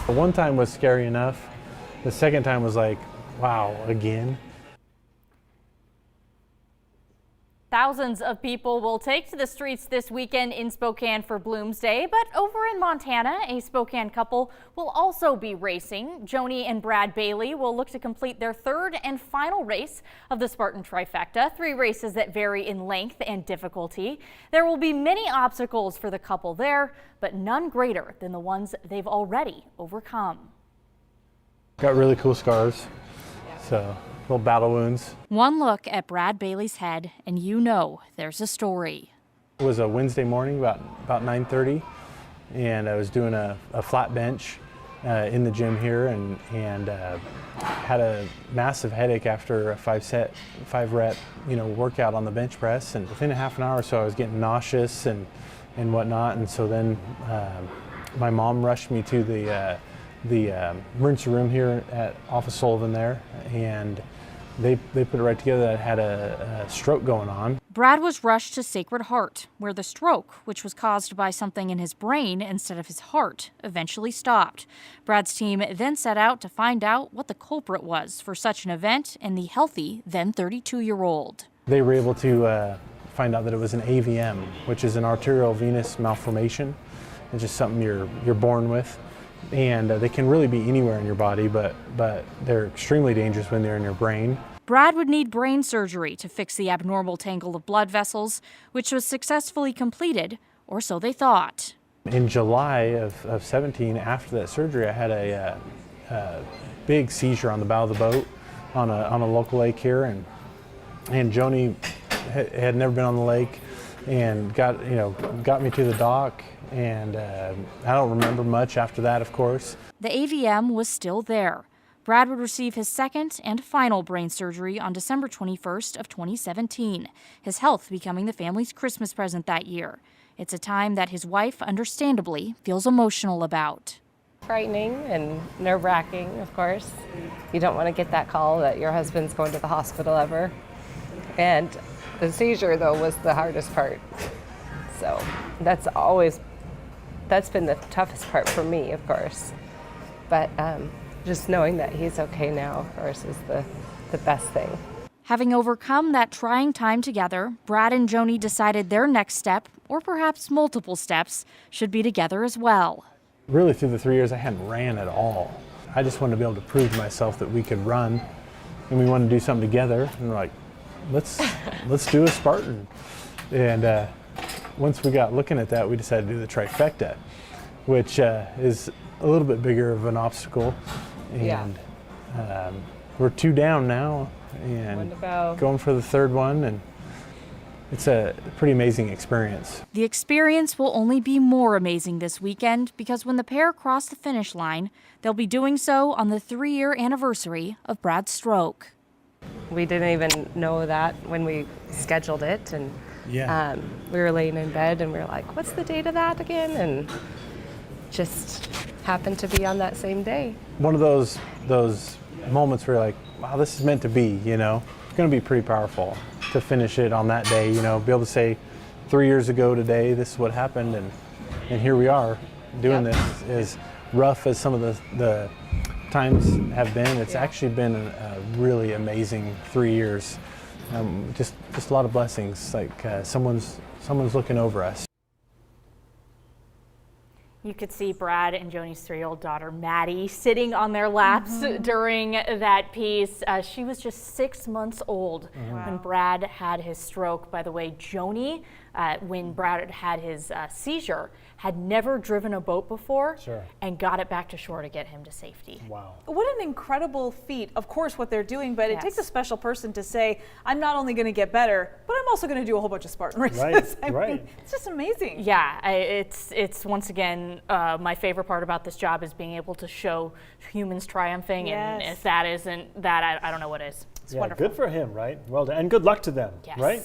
One time was scary enough. The second time was like, wow, again. Thousands of people will take to the streets this weekend in Spokane for Bloomsday, but over in Montana, a Spokane couple will also be racing. Joni and Brad Bailey will look to complete their third and final race of the Spartan Trifecta, 3 races that vary in length and difficulty. There will be many obstacles for the couple there, but none greater than the ones they've already overcome. Got really cool scars, so little battle wounds. One look at Brad Bailey's head and you know there's a story. It was a Wednesday morning about 9:30, and I was doing a flat bench in the gym here and had a massive headache after a 5 rep workout on the bench press, and within a half an hour or so I was getting nauseous and whatnot, and so then my mom rushed me to the emergency room here at Office Sullivan there, and they put it right together that I had a stroke going on. Brad was rushed to Sacred Heart, where the stroke, which was caused by something in his brain instead of his heart, eventually stopped. Brad's team then set out to find out what the culprit was for such an event in the healthy, then 32-year-old. They were able to find out that it was an AVM, which is an arterial venous malformation. It's just something you're born with. And they can really be anywhere in your body, but they're extremely dangerous when they're in your brain. Brad would need brain surgery to fix the abnormal tangle of blood vessels, which was successfully completed, or so they thought. In July of 17, after that surgery, I had a big seizure on the bow of the boat on a local lake here, and Joni had never been on the lake and got me to the dock. And I don't remember much after that, of course. The AVM was still there. Brad would receive his second and final brain surgery on December 21st of 2017, his health becoming the family's Christmas present that year. It's a time that his wife, understandably, feels emotional about. Frightening and nerve-wracking, of course. You don't want to get that call that your husband's going to the hospital ever. And the seizure, though, was the hardest part. So that's been the toughest part for me, of course. But just knowing that he's okay now, of course, is the best thing. Having overcome that trying time together, Brad and Joni decided their next step, or perhaps multiple steps, should be together as well. Really, through the 3 years, I hadn't ran at all. I just wanted to be able to prove to myself that we could run, and we wanted to do something together. And we're like, let's do a Spartan. And once we got looking at that, we decided to do the Trifecta, which is a little bit bigger of an obstacle. And we're 2 down now and going for the 3rd one, and it's a pretty amazing experience. The experience will only be more amazing this weekend because when the pair cross the finish line, they'll be doing so on the 3-year anniversary of Brad's stroke. We didn't even know that when we scheduled it, and we were laying in bed and we were like, what's the date of that again? And just happened to be on that same day. One of those moments where you're like, wow, this is meant to be, It's going to be pretty powerful to finish it on that day, be able to say 3 years ago today, this is what happened, and here we are doing this. As rough as some of the times have been, it's actually been a really amazing 3 years. Just a lot of blessings, like someone's looking over us. You could see Brad and Joni's 3-year-old daughter, Maddie, sitting on their laps during that piece. She was just 6 months old when Brad had his stroke. By the way, Joni, when Brad had his seizure, had never driven a boat before and got it back to shore to get him to safety. Wow. What an incredible feat. Of course, what they're doing, but it takes a special person to say, I'm not only going to get better, but I'm also going to do a whole bunch of Spartan races. I mean, it's just amazing. Yeah, it's once again, my favorite part about this job is being able to show humans triumphing, and if that isn't that, I don't know what is. It's wonderful. Good for him, right? Well done, and good luck to them, right?